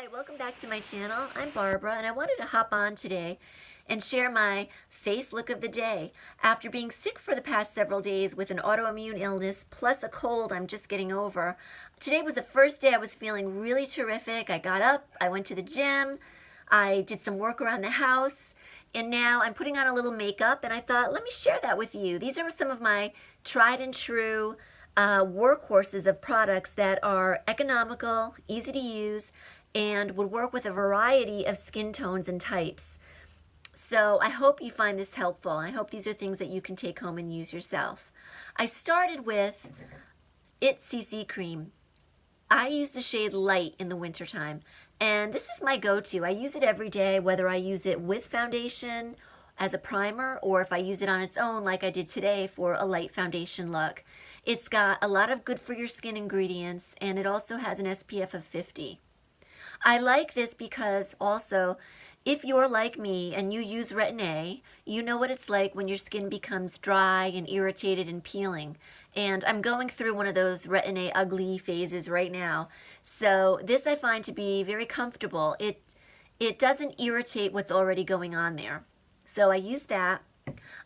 Hi, welcome back to my channel. I'm Barbara and I wanted to hop on today and share my face look of the day. After being sick for the past several days with an autoimmune illness plus a cold I'm just getting over, today was the first day I was feeling really terrific. I got up, I went to the gym, I did some work around the house, and now I'm putting on a little makeup and I thought, let me share that with you. These are some of my tried and true workhorses of products that are economical, easy to use, and would work with a variety of skin tones and types. So I hope you find this helpful. I hope these are things that you can take home and use yourself. I started with It CC Cream. I use the shade Light in the wintertime, and this is my go-to. I use it every day, whether I use it with foundation as a primer or if I use it on its own like I did today for a light foundation look. It's got a lot of good for your skin ingredients, and it also has an SPF of 50. I like this because also, if you're like me and you use Retin-A, you know what it's like when your skin becomes dry and irritated and peeling. And I'm going through one of those Retin-A ugly phases right now. So this I find to be very comfortable. It doesn't irritate what's already going on there. So I use that.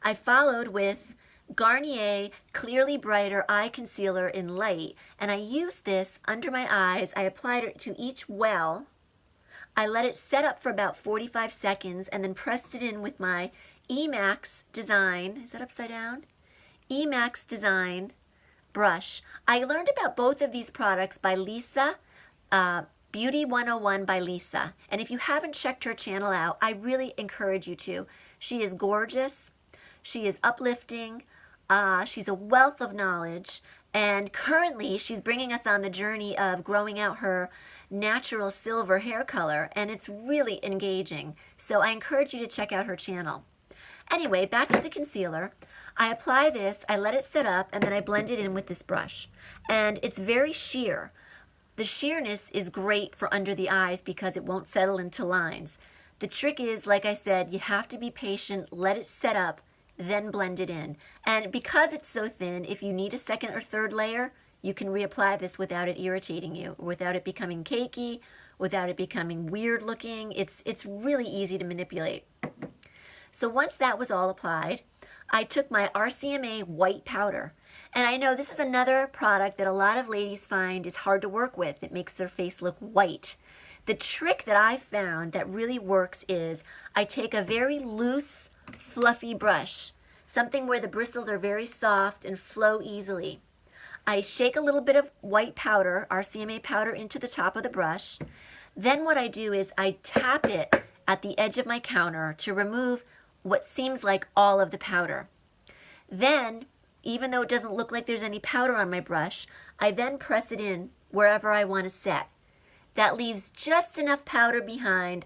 I followed with Garnier Clearly Brighter Eye Concealer in Light, and I used this under my eyes. I applied it to each well. I let it set up for about 45 seconds and then pressed it in with my Emax Design, is that upside down? Emax Design brush. I learned about both of these products by Lisa, Beauty 101 by Lisa. And if you haven't checked her channel out, I really encourage you to. She is gorgeous. She is uplifting. She's a wealth of knowledge, and currently she's bringing us on the journey of growing out her natural silver hair color, and it's really engaging. So I encourage you to check out her channel. Anyway, back to the concealer. I apply this, I let it set up, and then I blend it in with this brush. And it's very sheer. The sheerness is great for under the eyes because it won't settle into lines. The trick is, like I said, you have to be patient, let it set up, then blend it in. And because it's so thin, if you need a second or third layer, you can reapply this without it irritating you, without it becoming cakey, without it becoming weird looking. It's really easy to manipulate. So once that was all applied, I took my RCMA white powder. And I know this is another product that a lot of ladies find is hard to work with. It makes their face look white. The trick that I found that really works is I take a very loose, fluffy brush, something where the bristles are very soft and flow easily. I shake a little bit of white powder, RCMA powder, into the top of the brush. Then what I do is I tap it at the edge of my counter to remove what seems like all of the powder. Then, even though it doesn't look like there's any powder on my brush, I then press it in wherever I want to set. That leaves just enough powder behind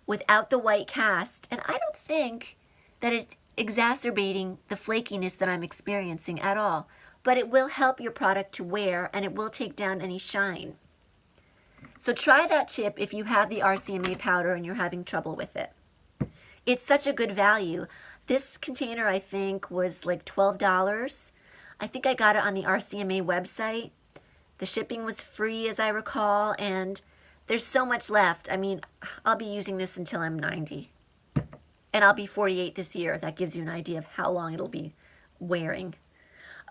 without the white cast, and I don't think that it's exacerbating the flakiness that I'm experiencing at all, but it will help your product to wear and it will take down any shine. So try that tip if you have the RCMA powder and you're having trouble with it. It's such a good value. This container I think was like $12. I think I got it on the RCMA website. The shipping was free as I recall, and there's so much left. I mean, I'll be using this until I'm 90. And I'll be 48 this year. That gives you an idea of how long it'll be wearing.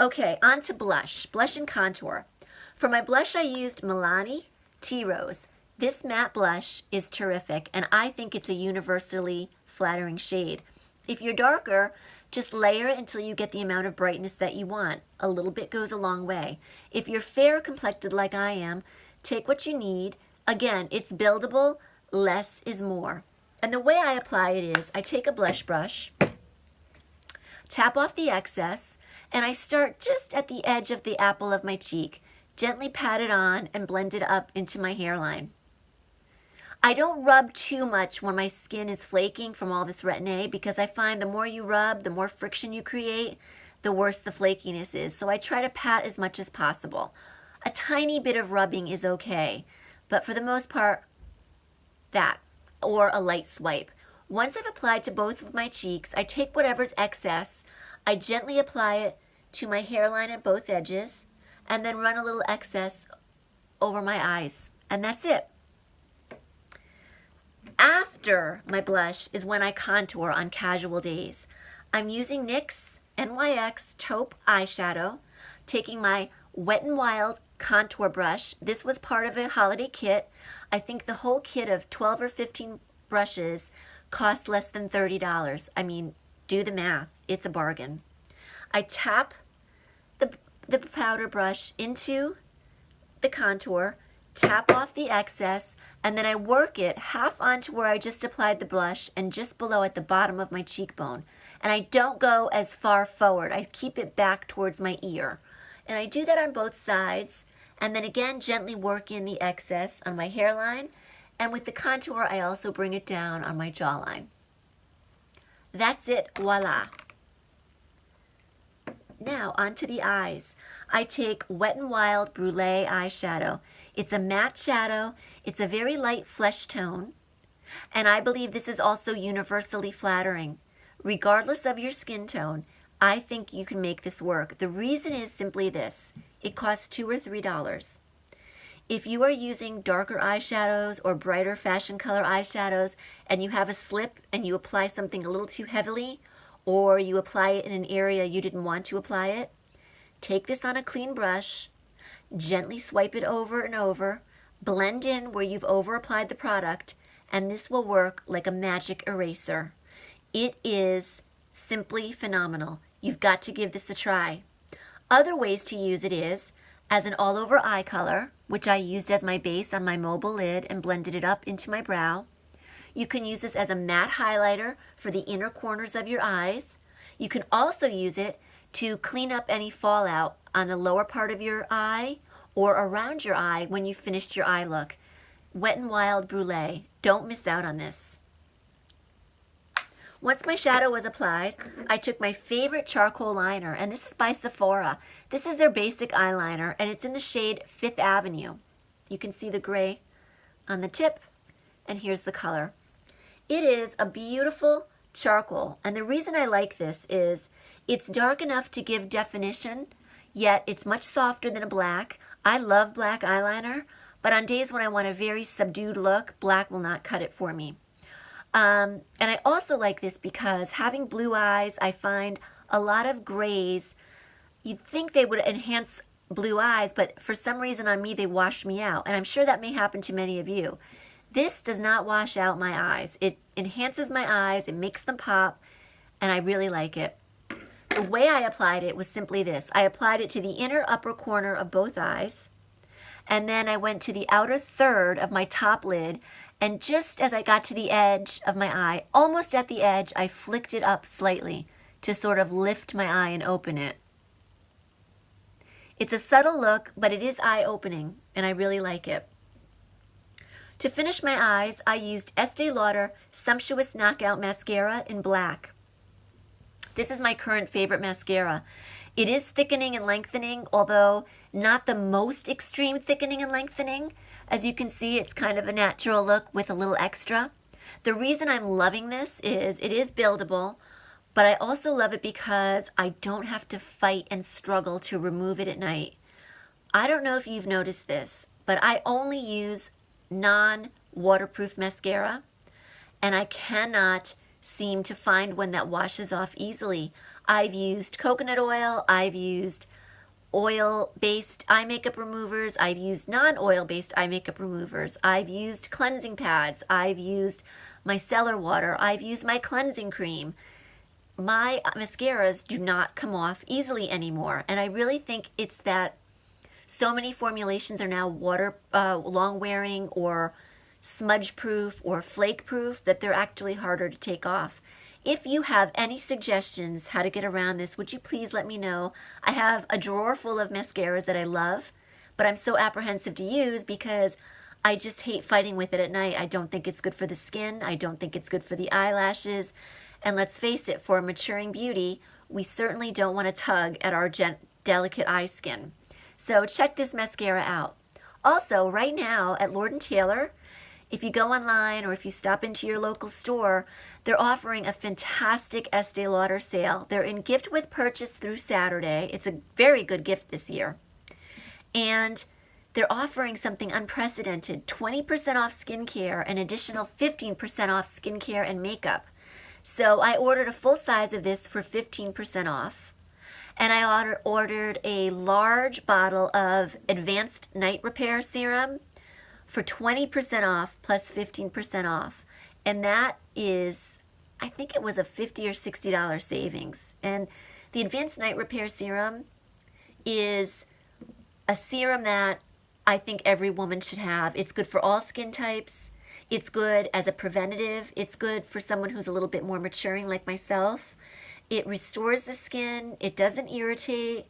Okay, on to blush. Blush and contour. For my blush, I used Milani Tea Rose. This matte blush is terrific, and I think it's a universally flattering shade. If you're darker, just layer it until you get the amount of brightness that you want. A little bit goes a long way. If you're fair complected like I am, take what you need. Again, it's buildable. Less is more. And the way I apply it is I take a blush brush, tap off the excess, and I start just at the edge of the apple of my cheek, gently pat it on and blend it up into my hairline. I don't rub too much when my skin is flaking from all this Retin-A because I find the more you rub, the more friction you create, the worse the flakiness is. So I try to pat as much as possible. A tiny bit of rubbing is okay, but for the most part, that, or a light swipe. Once I've applied to both of my cheeks, I take whatever's excess, I gently apply it to my hairline at both edges, and then run a little excess over my eyes. And that's it. after my blush is when I contour on casual days. I'm using NYX NYX Taupe eyeshadow, taking my Wet n Wild contour brush. This was part of a holiday kit. I think the whole kit of 12 or 15 brushes cost less than $30. I mean, do the math. It's a bargain. I tap the powder brush into the contour, tap off the excess, and then I work it half onto where I just applied the blush and just below at the bottom of my cheekbone. And I don't go as far forward. I keep it back towards my ear. And I do that on both sides, and then again gently work in the excess on my hairline, and with the contour I also bring it down on my jawline. That's it, voila. Now onto the eyes. I take Wet n Wild Brûlée eyeshadow. It's a matte shadow, it's a very light flesh tone, and I believe this is also universally flattering. Regardless of your skin tone, I think you can make this work. The reason is simply this. It costs $2 or $3. If you are using darker eyeshadows or brighter fashion color eyeshadows and you have a slip and you apply something a little too heavily, or you apply it in an area you didn't want to apply it, take this on a clean brush, gently swipe it over and over, blend in where you've over applied the product, and this will work like a magic eraser. It is simply phenomenal. You've got to give this a try. Other ways to use it is as an all-over eye color, which I used as my base on my mobile lid and blended it up into my brow. You can use this as a matte highlighter for the inner corners of your eyes. You can also use it to clean up any fallout on the lower part of your eye or around your eye when you've finished your eye look. Wet n Wild Brûlée. Don't miss out on this. Once my shadow was applied, I took my favorite charcoal liner, and this is by Sephora. This is their basic eyeliner, and it's in the shade Fifth Avenue. You can see the gray on the tip, and here's the color. It is a beautiful charcoal, and the reason I like this is it's dark enough to give definition, yet it's much softer than a black. I love black eyeliner, but on days when I want a very subdued look, black will not cut it for me. And I also like this because having blue eyes, I find a lot of grays, you'd think they would enhance blue eyes, but for some reason on me, they wash me out. And I'm sure that may happen to many of you. This does not wash out my eyes. It enhances my eyes, it makes them pop, and I really like it. The way I applied it was simply this. I applied it to the inner upper corner of both eyes, and then I went to the outer third of my top lid, and just as I got to the edge of my eye, almost at the edge, I flicked it up slightly to sort of lift my eye and open it. It's a subtle look, but it is eye-opening, and I really like it. To finish my eyes, I used Estee Lauder Sumptuous Knockout Mascara in black. This is my current favorite mascara. It is thickening and lengthening, although not the most extreme thickening and lengthening. As you can see, it's kind of a natural look with a little extra. The reason I'm loving this is it is buildable, but I also love it because I don't have to fight and struggle to remove it at night. I don't know if you've noticed this, but I only use non-waterproof mascara, and I cannot seem to find one that washes off easily. I've used coconut oil, I've used oil-based eye makeup removers, I've used non-oil-based eye makeup removers, I've used cleansing pads, I've used micellar water, I've used my cleansing cream. My mascaras do not come off easily anymore, and I really think it's that so many formulations are now long-wearing or smudge-proof or flake-proof that they're actually harder to take off. If you have any suggestions how to get around this, would you please let me know? I have a drawer full of mascaras that I love, but I'm so apprehensive to use because I just hate fighting with it at night. I don't think it's good for the skin. I don't think it's good for the eyelashes. And let's face it, for maturing beauty, we certainly don't want to tug at our delicate eye skin. So check this mascara out. Also, right now at Lord & Taylor, if you go online or if you stop into your local store, they're offering a fantastic Estee Lauder sale. They're in gift with purchase through Saturday. It's a very good gift this year. And they're offering something unprecedented, 20% off skincare, an additional 15% off skincare and makeup. So I ordered a full size of this for 15% off. And I ordered a large bottle of Advanced Night Repair Serum for 20% off plus 15% off. And that is, I think it was a $50 or $60 savings. And the Advanced Night Repair Serum is a serum that I think every woman should have. It's good for all skin types. It's good as a preventative. It's good for someone who's a little bit more maturing like myself. It restores the skin. It doesn't irritate.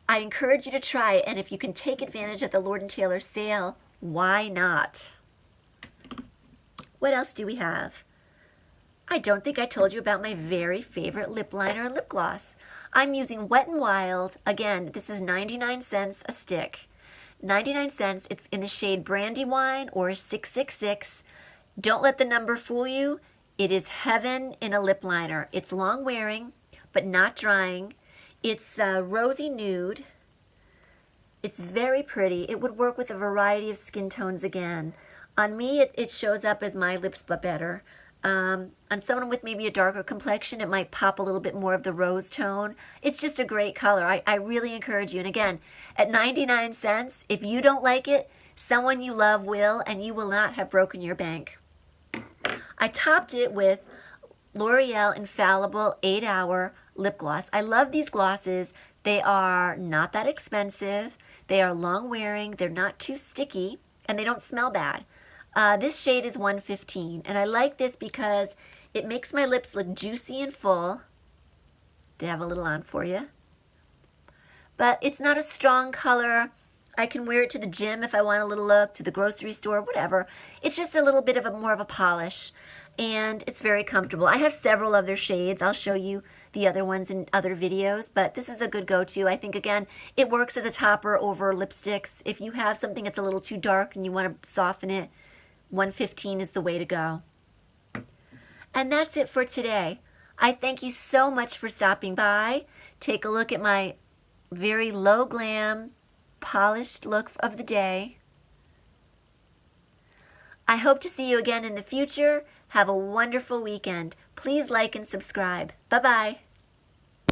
I encourage you to try it. And if you can take advantage of the Lord & Taylor sale, why not? What else do we have? I don't think I told you about my very favorite lip liner and lip gloss. I'm using Wet n Wild. Again, this is 99 cents a stick. 99 cents. It's in the shade Brandywine or 666. Don't let the number fool you. It is heaven in a lip liner. It's long wearing, but not drying. It's rosy nude. It's very pretty. It would work with a variety of skin tones again. On me, it shows up as my lips but better. On someone with maybe a darker complexion, it might pop a little bit more of the rose tone. It's just a great color. I really encourage you. And again, at 99 cents, if you don't like it, someone you love will, and you will not have broken your bank. I topped it with L'Oreal Infallible 8-Hour Lip Gloss. I love these glosses. They are not that expensive. They are long wearing. They're not too sticky, and they don't smell bad. This shade is 115, and I like this because it makes my lips look juicy and full. They have a little on for you. But it's not a strong color. I can wear it to the gym if I want a little look, to the grocery store, whatever. It's just a little bit of more of a polish, and it's very comfortable. I have several other shades. I'll show you the other ones in other videos, but this is a good go-to. I think, again, it works as a topper over lipsticks. If you have something that's a little too dark and you want to soften it, 115 is the way to go. And that's it for today. I thank you so much for stopping by. Take a look at my very low glam, polished look of the day. I hope to see you again in the future. Have a wonderful weekend. Please like and subscribe. Bye-bye.